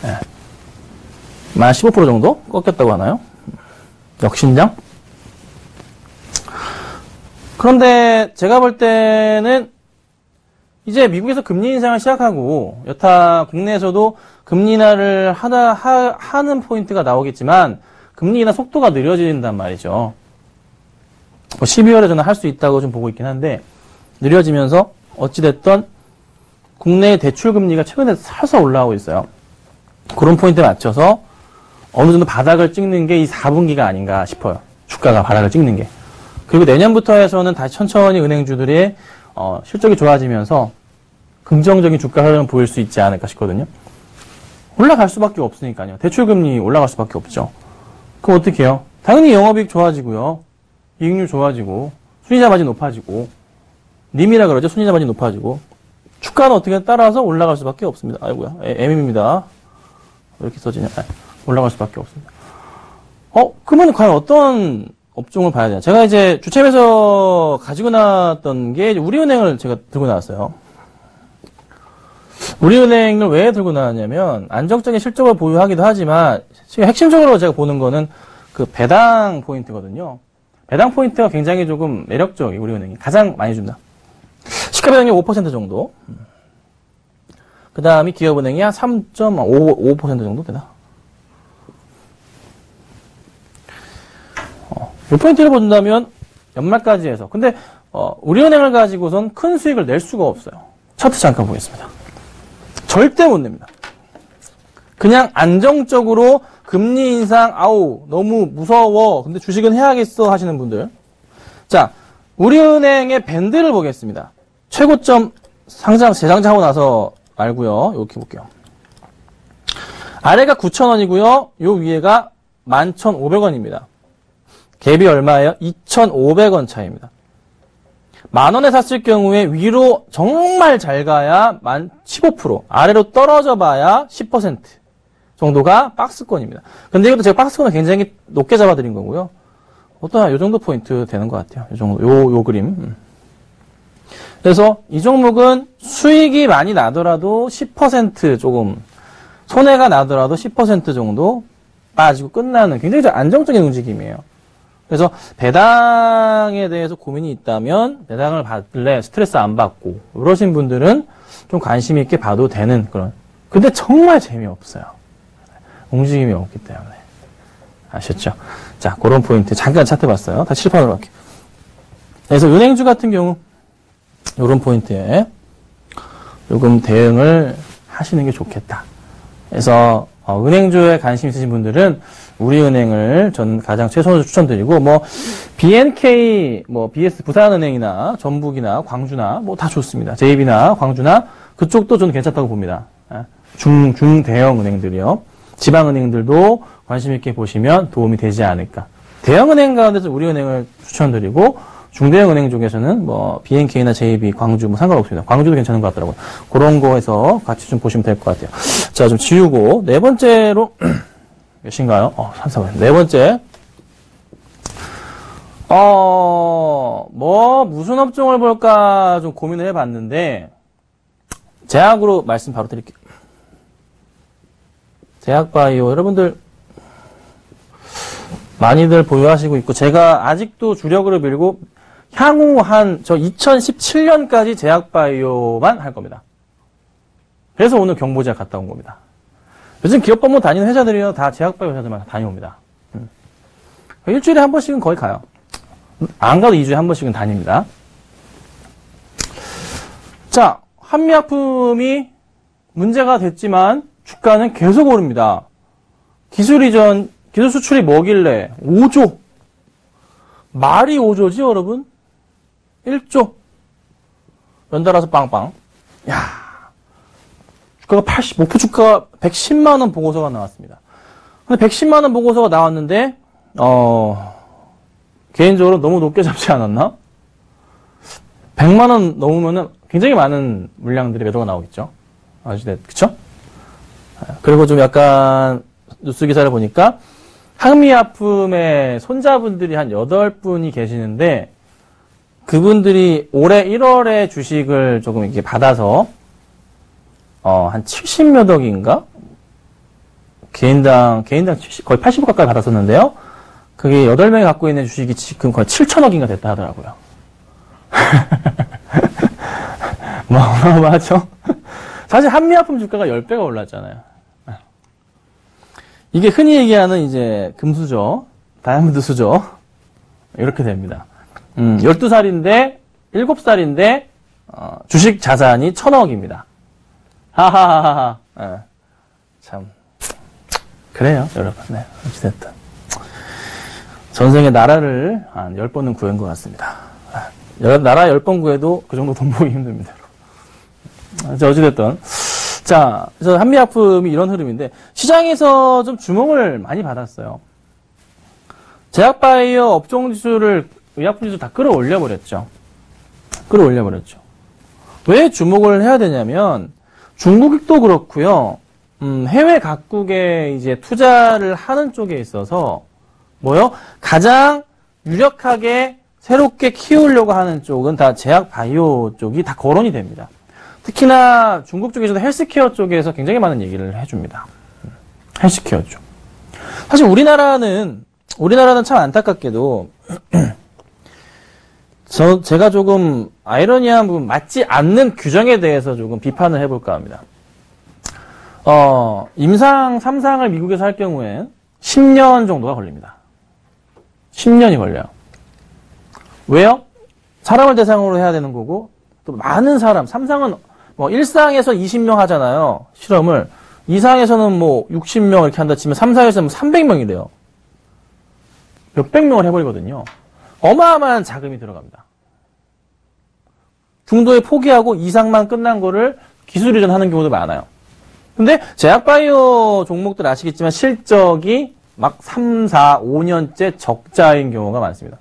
네. 만 15% 정도 꺾였다고 하나요? 역신장? 그런데 제가 볼 때는 이제 미국에서 금리 인상을 시작하고 여타 국내에서도 금리 인하를 하는 포인트가 나오겠지만 금리 인하 속도가 느려진단 말이죠. 12월에 저는 할 수 있다고 좀 보고 있긴 한데 느려지면서 어찌됐든 국내의 대출 금리가 최근에 살살 올라오고 있어요. 그런 포인트에 맞춰서 어느 정도 바닥을 찍는 게 이 4분기가 아닌가 싶어요. 주가가 바닥을 찍는 게. 그리고 내년부터 해서는 다시 천천히 은행주들의 실적이 좋아지면서 긍정적인 주가 흐름을 보일 수 있지 않을까 싶거든요. 올라갈 수밖에 없으니까요. 대출금리 올라갈 수밖에 없죠. 그럼 어떻게 해요? 당연히 영업이익 좋아지고요. 이익률 좋아지고 순이자 마진 높아지고 님이라 그러죠. 순이자 마진 높아지고 주가는 어떻게 따라서 올라갈 수밖에 없습니다. 아이고야. M입니다. 왜 이렇게 써지냐. 올라갈 수밖에 없습니다. 그러면 과연 어떤 업종을 봐야 되나? 제가 이제 주챔에서 가지고 나왔던 게 우리은행을 제가 들고 나왔어요. 우리은행을 왜 들고 나왔냐면 안정적인 실적을 보유하기도 하지만 지금 핵심적으로 제가 보는 거는 그 배당 포인트거든요. 배당 포인트가 굉장히 조금 매력적이에요. 우리은행이 가장 많이 준다. 시가 배당률 5% 정도. 그 다음이 기업은행이 한 3.5% 정도 되나? 이 포인트를 본다면 연말까지 해서 근데 우리은행을 가지고선 큰 수익을 낼 수가 없어요. 차트 잠깐 보겠습니다. 절대 못 냅니다. 그냥 안정적으로 금리 인상 아우 너무 무서워 근데 주식은 해야겠어 하시는 분들 자 우리은행의 밴드를 보겠습니다. 최고점 재상장하고 나서 말고요. 이렇게 볼게요. 아래가 9,000원이고요. 요 위에가 11,500원입니다. 갭이 얼마예요? 2,500원 차이입니다. 만원에 샀을 경우에 위로 정말 잘 가야 15%, 아래로 떨어져 봐야 10% 정도가 박스권입니다. 근데 이것도 제가 박스권을 굉장히 높게 잡아드린 거고요. 요 정도 포인트 되는 것 같아요. 요 정도, 요 그림. 그래서 이 종목은 수익이 많이 나더라도 10% 조금, 손해가 나더라도 10% 정도 빠지고 끝나는 굉장히 좀 안정적인 움직임이에요. 그래서 배당에 대해서 고민이 있다면 배당을 받을래 스트레스 안 받고 그러신 분들은 좀 관심 있게 봐도 되는 그런 근데 정말 재미없어요. 움직임이 없기 때문에 아셨죠? 자 그런 포인트 잠깐 차트 봤어요. 다시 칠판으로 갈게요. 그래서 은행주 같은 경우 이런 포인트에 요금 대응을 하시는 게 좋겠다. 그래서 은행주에 관심 있으신 분들은 우리은행을 전 가장 최선으로 추천드리고 BNK BS 부산은행이나 전북이나 광주나 다 좋습니다. JB나 광주나 그쪽도 저는 괜찮다고 봅니다. 중대형 은행들이요. 지방은행들도 관심 있게 보시면 도움이 되지 않을까. 대형은행 가운데서 우리은행을 추천드리고 중대형 은행 쪽에서는 BNK나 JB, 광주 상관없습니다. 광주도 괜찮은 것 같더라고요. 그런 거에서 같이 좀 보시면 될 것 같아요. 자, 좀 지우고 네 번째로 몇인가요? 3, 4번. 네 번째. 무슨 업종을 볼까 좀 고민을 해봤는데 제약으로 말씀 바로 드릴게요. 제약바이오 여러분들 많이들 보유하시고 있고 제가 아직도 주력으로 밀고 향후 저 2017년까지 제약바이오만 할 겁니다. 그래서 오늘 경보제약 갔다 온 겁니다. 요즘 기업 법무 다니는 회사들이요 다 제약바이오 회사들만 다녀옵니다. 일주일에 한 번씩은 거의 가요. 안 가도 2주에 한 번씩은 다닙니다. 자, 한미약품이 문제가 됐지만 주가는 계속 오릅니다. 기술 수출이 뭐길래 5조. 말이 5조지, 여러분? 1조. 연달아서 빵빵. 야, 주가가 목표 주가가 110만 원 보고서가 나왔습니다. 근데 110만 원 보고서가 나왔는데, 개인적으로 너무 높게 잡지 않았나? 100만 원 넘으면은 굉장히 많은 물량들이 매도가 나오겠죠. 그쵸? 그리고 좀 약간 뉴스 기사를 보니까 항미약품의 손자분들이 한 8분이 계시는데 그분들이 올해 1월에 주식을 조금 이렇게 받아서 한 70몇 억인가? 개인당 70, 거의 80억 가까이 받았었는데요. 그게 8명이 갖고 있는 주식이 지금 거의 7천억인가 됐다 하더라고요. 어마어마하죠? 사실 한미약품 주가가 10배가 올랐잖아요. 이게 흔히 얘기하는 이제 금수저, 다이아몬드 수저, 이렇게 됩니다. 12살인데, 7살인데, 주식 자산이 1,000억입니다. 하하하하. 참. 그래요, 여러분. 네, 어찌됐든. 전생에 나라를 한 10번은 구한 것 같습니다. 나라 10번 구해도 그 정도 돈 모으기 힘듭니다. 어찌됐든. 자, 그래서 한미약품이 이런 흐름인데, 시장에서 좀 주목을 많이 받았어요. 제약바이오 업종 지수를, 의약품 지수 다 끌어올려버렸죠. 왜 주목을 해야 되냐면, 중국도 그렇고요, 해외 각국에 이제 투자를 하는 쪽에 있어서, 가장 유력하게 새롭게 키우려고 하는 쪽은 다 제약바이오 쪽이 다 거론이 됩니다. 특히나 중국 쪽에서도 헬스케어 쪽에서 굉장히 많은 얘기를 해줍니다. 헬스케어 쪽. 사실 우리나라는 참 안타깝게도 제가 조금 아이러니한 부분, 맞지 않는 규정에 대해서 조금 비판을 해볼까 합니다. 임상 3상을 미국에서 할 경우엔 10년 정도가 걸립니다. 10년이 걸려요. 왜요? 사람을 대상으로 해야 되는 거고, 또 많은 사람, 3상은 1상에서 20명 하잖아요. 실험을. 2상에서는 60명 이렇게 한다 치면 3상에서는 300명이래요. 몇백 명을 해버리거든요. 어마어마한 자금이 들어갑니다. 중도에 포기하고 2상만 끝난 거를 기술 이전하는 경우도 많아요. 근데 제약바이오 종목들 아시겠지만 실적이 막 3, 4, 5년째 적자인 경우가 많습니다.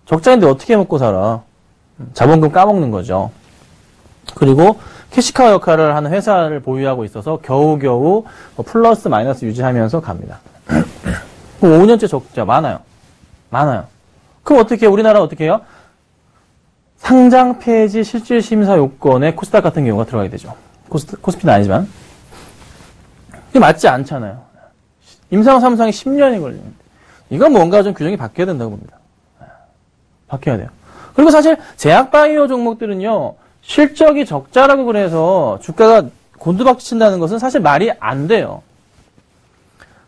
적자인데 어떻게 먹고 살아? 자본금 까먹는 거죠. 그리고 캐시카우 역할을 하는 회사를 보유하고 있어서 겨우겨우 플러스 마이너스 유지하면서 갑니다. 5년째 적자 많아요. 그럼 어떻게 해요? 우리나라 어떻게 해요? 상장 폐지 실질 심사 요건에 코스닥 같은 경우가 들어가게 되죠. 코스피는 아니지만. 이게 맞지 않잖아요. 임상 3상이 10년이 걸리는데. 이건 뭔가 좀 규정이 바뀌어야 된다고 봅니다. 바뀌어야 돼요. 그리고 사실 제약바이오 종목들은요, 실적이 적자라고 그래서 주가가 곤두박질 친다는 것은 사실 말이 안 돼요.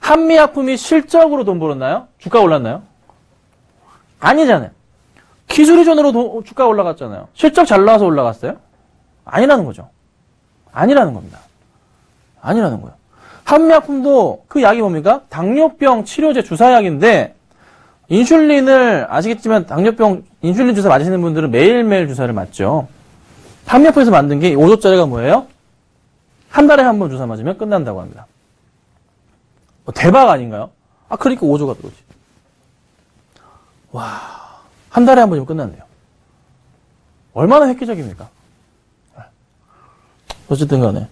한미약품이 실적으로 돈 벌었나요? 주가 올랐나요? 아니잖아요. 기술 이전으로 주가 올라갔잖아요. 실적 잘 나와서 올라갔어요? 아니라는 거죠. 아니라는 겁니다. 아니라는 거예요. 한미약품도 그 약이 뭡니까? 당뇨병 치료제 주사약인데, 인슐린을 아시겠지만 당뇨병 인슐린 주사 맞으시는 분들은 매일매일 주사를 맞죠. 한미약품에서 만든 게 5조짜리가 뭐예요? 한 달에 한 번 주사 맞으면 끝난다고 합니다. 대박 아닌가요? 그러니까 5조가 들어오지. 와, 한 달에 한 번이면 끝난대요. 얼마나 획기적입니까? 어쨌든 간에.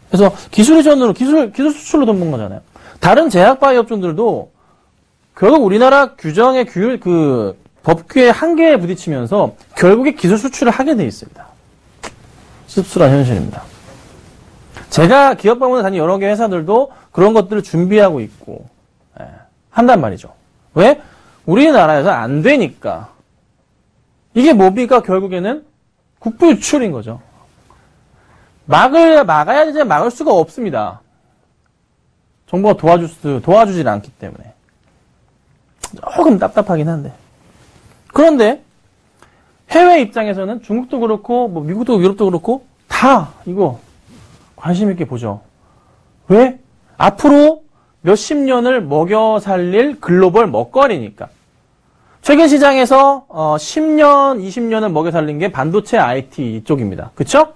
그래서 기술 이전으로, 기술 수출로 돈 번 거잖아요. 다른 제약바이오 업종들도 결국 우리나라 규정의 법규의 한계에 부딪히면서 결국에 기술 수출을 하게 돼 있습니다. 씁쓸한 현실입니다. 제가 기업 방문을 다닌 여러 개 회사들도 그런 것들을 준비하고 있고, 한단 말이죠. 왜? 우리나라에서 안 되니까. 이게 뭡니까? 결국에는 국부 유출인 거죠. 막아야 되지만 막을 수가 없습니다. 정부가 도와주질 않기 때문에. 조금 답답하긴 한데. 그런데 해외 입장에서는 중국도 그렇고 미국도 유럽도 그렇고 다 이거 관심 있게 보죠. 왜? 앞으로 몇십 년을 먹여 살릴 글로벌 먹거리니까. 최근 시장에서 10년, 20년을 먹여 살린 게 반도체 IT 쪽입니다. 그쵸?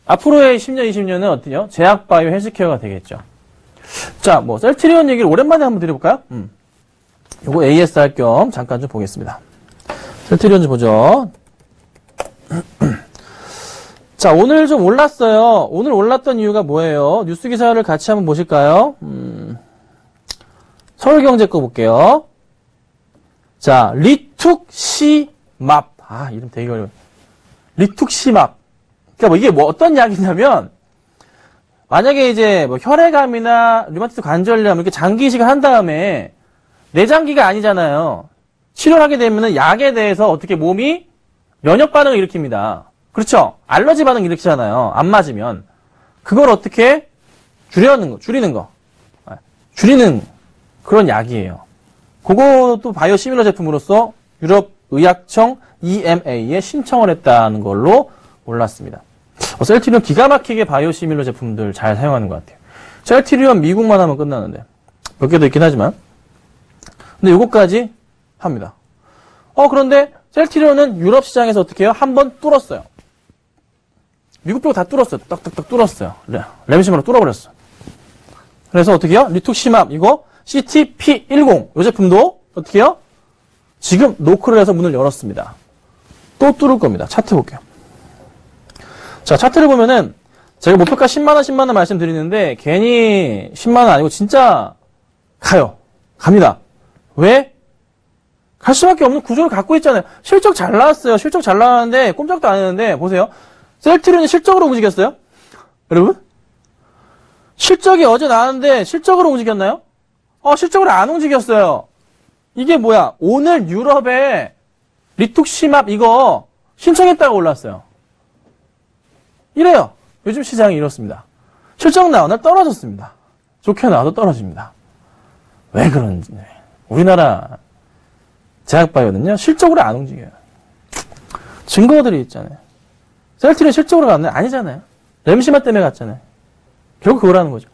앞으로의 10년, 20년은 어때요? 제약, 바이오, 헬스케어가 되겠죠. 자, 뭐 셀트리온 얘기를 오랜만에 한번 드려볼까요? 요거 AS 할 겸 잠깐 좀 보겠습니다. 셀트리온 좀 보죠. 자, 오늘 좀 올랐어요. 오늘 올랐던 이유가 뭐예요? 뉴스 기사를 같이 한번 보실까요? 서울경제 거 볼게요. 자, 리툭시맙. 아, 이름 되게 어려워요. 리툭시맙. 그러니까 뭐 이게 뭐 어떤 약이냐면, 만약에 이제 뭐 혈액암이나 류마티스 관절염 이렇게 장기 이식을 한 다음에 내장기가 아니잖아요. 치료를 하게 되면은 약에 대해서 어떻게 몸이 면역 반응을 일으킵니다. 그렇죠? 알러지 반응 일으키잖아요. 안 맞으면. 그걸 어떻게 줄이는 그런 약이에요. 그것도 바이오시밀러 제품으로서 유럽의약청 EMA에 신청을 했다는 걸로 몰랐습니다. 셀트리온 기가 막히게 바이오시밀러 제품들 잘 사용하는 것 같아요. 셀트리온 미국만 하면 끝나는데 몇 개 더 있긴 하지만 근데 요거까지 합니다. 그런데 셀트리온은 유럽 시장에서 어떻게 해요? 한번 뚫었어요. 미국 빼고 다 뚫었어요. 딱딱딱 뚫었어요. 램시마로 뚫어버렸어. 그래서 어떻게 해요? 리툭시맙 이거 CTP10 이 제품도 어떻게 해요? 지금 노크를 해서 문을 열었습니다. 또 뚫을 겁니다. 차트 볼게요. 자, 차트를 보면은 제가 목표가 10만원, 10만원 말씀드리는데 괜히 10만원 아니고 진짜 가요. 갑니다. 왜? 갈 수밖에 없는 구조를 갖고 있잖아요. 실적 잘 나왔어요. 실적 잘 나왔는데 꼼짝도 안 했는데 보세요. 셀트리온이 실적으로 움직였어요? 여러분? 실적이 어제 나왔는데 실적으로 움직였나요? 실적으로 안 움직였어요. 이게 뭐야? 오늘 유럽에 리툭시맙 이거 신청했다가 올랐어요. 이래요. 요즘 시장이 이렇습니다. 실적 나오나 떨어졌습니다. 좋게 나와도 떨어집니다. 왜 그런지. 우리나라 제약바이오는요, 실적으로 안 움직여요. 증거들이 있잖아요. 셀트리온 실적으로 갔나요? 아니잖아요. 램시마 때문에 갔잖아요. 결국 그거라는 거죠.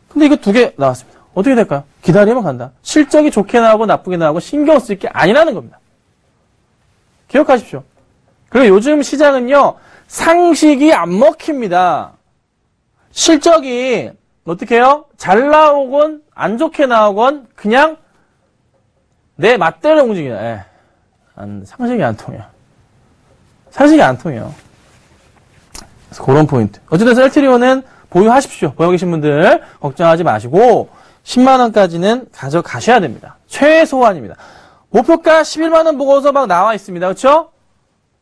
근데 이거 두 개 나왔습니다. 어떻게 될까요? 기다리면 간다. 실적이 좋게 나오고 나쁘게 나오고 신경 쓸 게 아니라는 겁니다. 기억하십시오. 그리고 요즘 시장은요, 상식이 안 먹힙니다. 실적이 어떻게 해요? 잘 나오건 안 좋게 나오건 그냥 내 맛대로 움직이냐. 상식이 안 통해요. 상식이 안 통해요. 그래서 그런 포인트. 어쨌든 셀트리온은 보유하십시오. 보유 계신 분들 걱정하지 마시고 10만원까지는 가져가셔야 됩니다. 최소한입니다. 목표가 11만원 보고서 막 나와 있습니다. 그렇죠?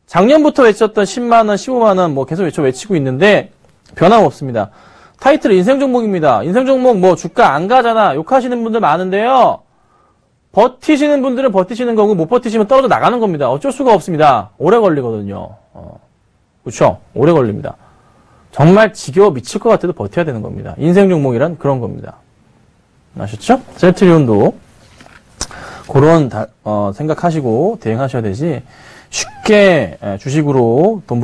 작년부터 외쳤던 10만원, 15만원 뭐 계속 외치고 있는데 변함없습니다. 타이틀 인생 종목입니다. 인생 종목 뭐 주가 안 가잖아. 욕하시는 분들 많은데요. 버티시는 분들은 버티시는 거고 못 버티시면 떨어져 나가는 겁니다. 어쩔 수가 없습니다. 오래 걸리거든요. 그렇죠? 오래 걸립니다. 정말 지겨워 미칠 것 같아도 버텨야 되는 겁니다. 인생 종목이란 그런 겁니다. 아셨죠? 셀트리온도 그런 생각하시고 대응하셔야 되지 쉽게 주식으로 돈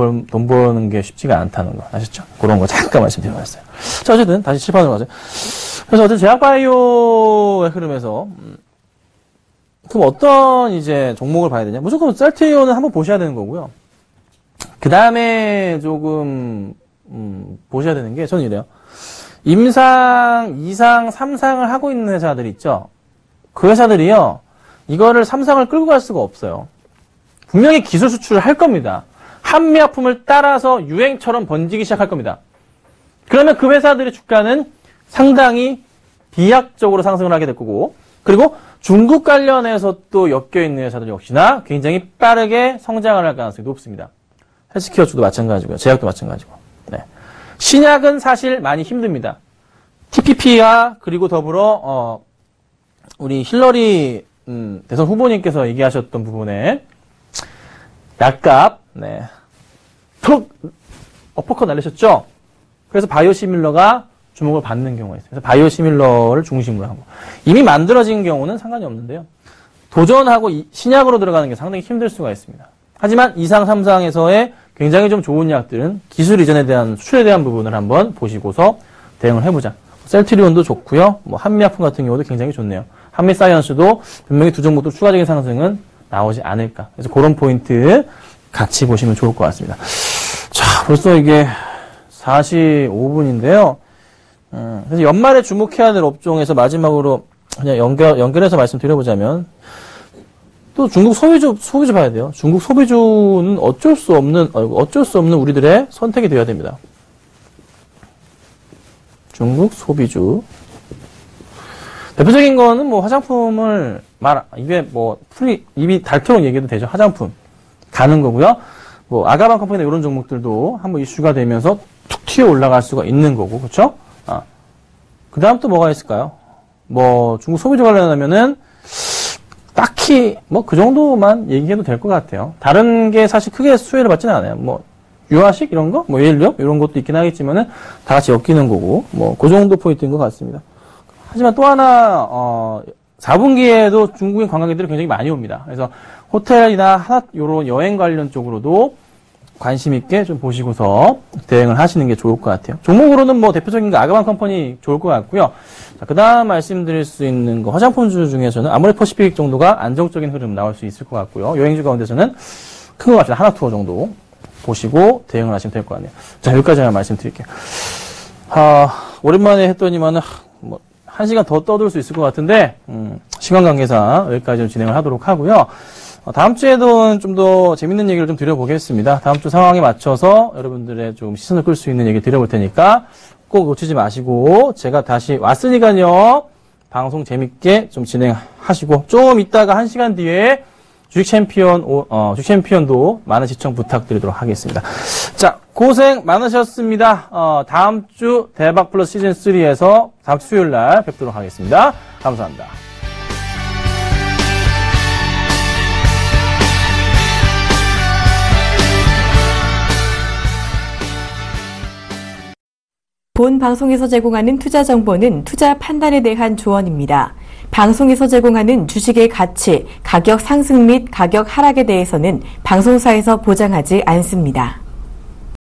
버는 게 쉽지가 않다는 거 아셨죠? 그런 거 잠깐 말씀드려봤어요. 자, 어쨌든 다시 칠판으로 가세요. 그래서 어쨌든 제약바이오의 흐름에서 그럼 어떤 이제 종목을 봐야 되냐? 무조건 셀트리온은 한번 보셔야 되는 거고요. 그 다음에 조금 보셔야 되는 게 저는 이래요. 임상, 2상, 3상을 하고 있는 회사들 있죠? 그 회사들이요. 이거를 3상을 끌고 갈 수가 없어요. 분명히 기술 수출을 할 겁니다. 한미약품을 따라서 유행처럼 번지기 시작할 겁니다. 그러면 그 회사들의 주가는 상당히 비약적으로 상승을 하게 될 거고 그리고 중국 관련해서 또 엮여있는 회사들 역시나 굉장히 빠르게 성장을 할 가능성이 높습니다. 헬스케어 주도 마찬가지고요. 제약도 마찬가지고. 네. 신약은 사실 많이 힘듭니다. TPP와 그리고 더불어 우리 힐러리 대선 후보님께서 얘기하셨던 부분에 약값 네. 툭 어퍼컷 날리셨죠? 그래서 바이오시밀러가 주목을 받는 경우가 있어요. 그래서 바이오시밀러를 중심으로 하고 이미 만들어진 경우는 상관이 없는데요. 도전하고 신약으로 들어가는 게 상당히 힘들 수가 있습니다. 하지만 2상, 3상에서의 굉장히 좀 좋은 약들은 기술 이전에 대한 수출에 대한 부분을 한번 보시고서 대응을 해보자. 셀트리온도 좋고요. 뭐 한미약품 같은 경우도 굉장히 좋네요. 한미사이언스도 분명히 두 종목도 추가적인 상승은 나오지 않을까. 그래서 그런 포인트 같이 보시면 좋을 것 같습니다. 자, 벌써 이게 45분인데요. 그래서 연말에 주목해야 될 업종에서 마지막으로 그냥 연결해서 말씀드려보자면, 또 중국 소비주 봐야 돼요. 중국 소비주는 어쩔 수 없는 우리들의 선택이 되어야 됩니다. 중국 소비주. 대표적인 거는 뭐 화장품을 입이 닳도록 얘기해도 되죠. 화장품 가는 거고요. 뭐 아가방 컴퍼니나 이런 종목들도 한번 이슈가 되면서 툭 튀어 올라갈 수가 있는 거고, 그렇죠? 그 다음 또 뭐가 있을까요? 뭐 중국 소비주 관련하면은 딱히 뭐 그 정도만 얘기해도 될 것 같아요. 다른 게 사실 크게 수혜를 받지는 않아요. 뭐 유아식 이런 거, 뭐 예일력 이런 것도 있긴 하겠지만은 다 같이 엮이는 거고, 뭐 그 정도 포인트인 것 같습니다. 하지만 또 하나 4분기에도 중국인 관광객들이 굉장히 많이 옵니다. 그래서 호텔이나 요런 여행 관련 쪽으로도 관심 있게 좀 보시고서 대응을 하시는 게 좋을 것 같아요. 종목으로는 뭐 대표적인 거 아가방 컴퍼니 좋을 것 같고요. 자, 그 다음 말씀드릴 수 있는 거 화장품주 중에서는 아모레퍼시픽 정도가 안정적인 흐름 나올 수 있을 것 같고요. 여행주 가운데서는 큰 거 같습니다. 하나투어 정도 보시고 대응을 하시면 될 것 같네요. 자, 여기까지만 말씀드릴게요. 오랜만에 했더니만은 뭐 1시간 더 떠들 수 있을 것 같은데 시간 관계상 여기까지 좀 진행을 하도록 하고요. 다음 주에도 좀 더 재밌는 얘기를 좀 드려보겠습니다. 다음 주 상황에 맞춰서 여러분들의 좀 시선을 끌 수 있는 얘기 드려볼 테니까 꼭 놓치지 마시고, 제가 다시 왔으니까요. 방송 재밌게 좀 진행하시고, 좀 이따가 1시간 뒤에 주식 챔피언도 많은 시청 부탁드리도록 하겠습니다. 자, 고생 많으셨습니다. 다음 주 대박 플러스 시즌 3에서 다음 주 수요일 날 뵙도록 하겠습니다. 감사합니다. 본 방송에서 제공하는 투자 정보는 투자 판단에 대한 조언입니다. 방송에서 제공하는 주식의 가치, 가격 상승 및 가격 하락에 대해서는 방송사에서 보장하지 않습니다.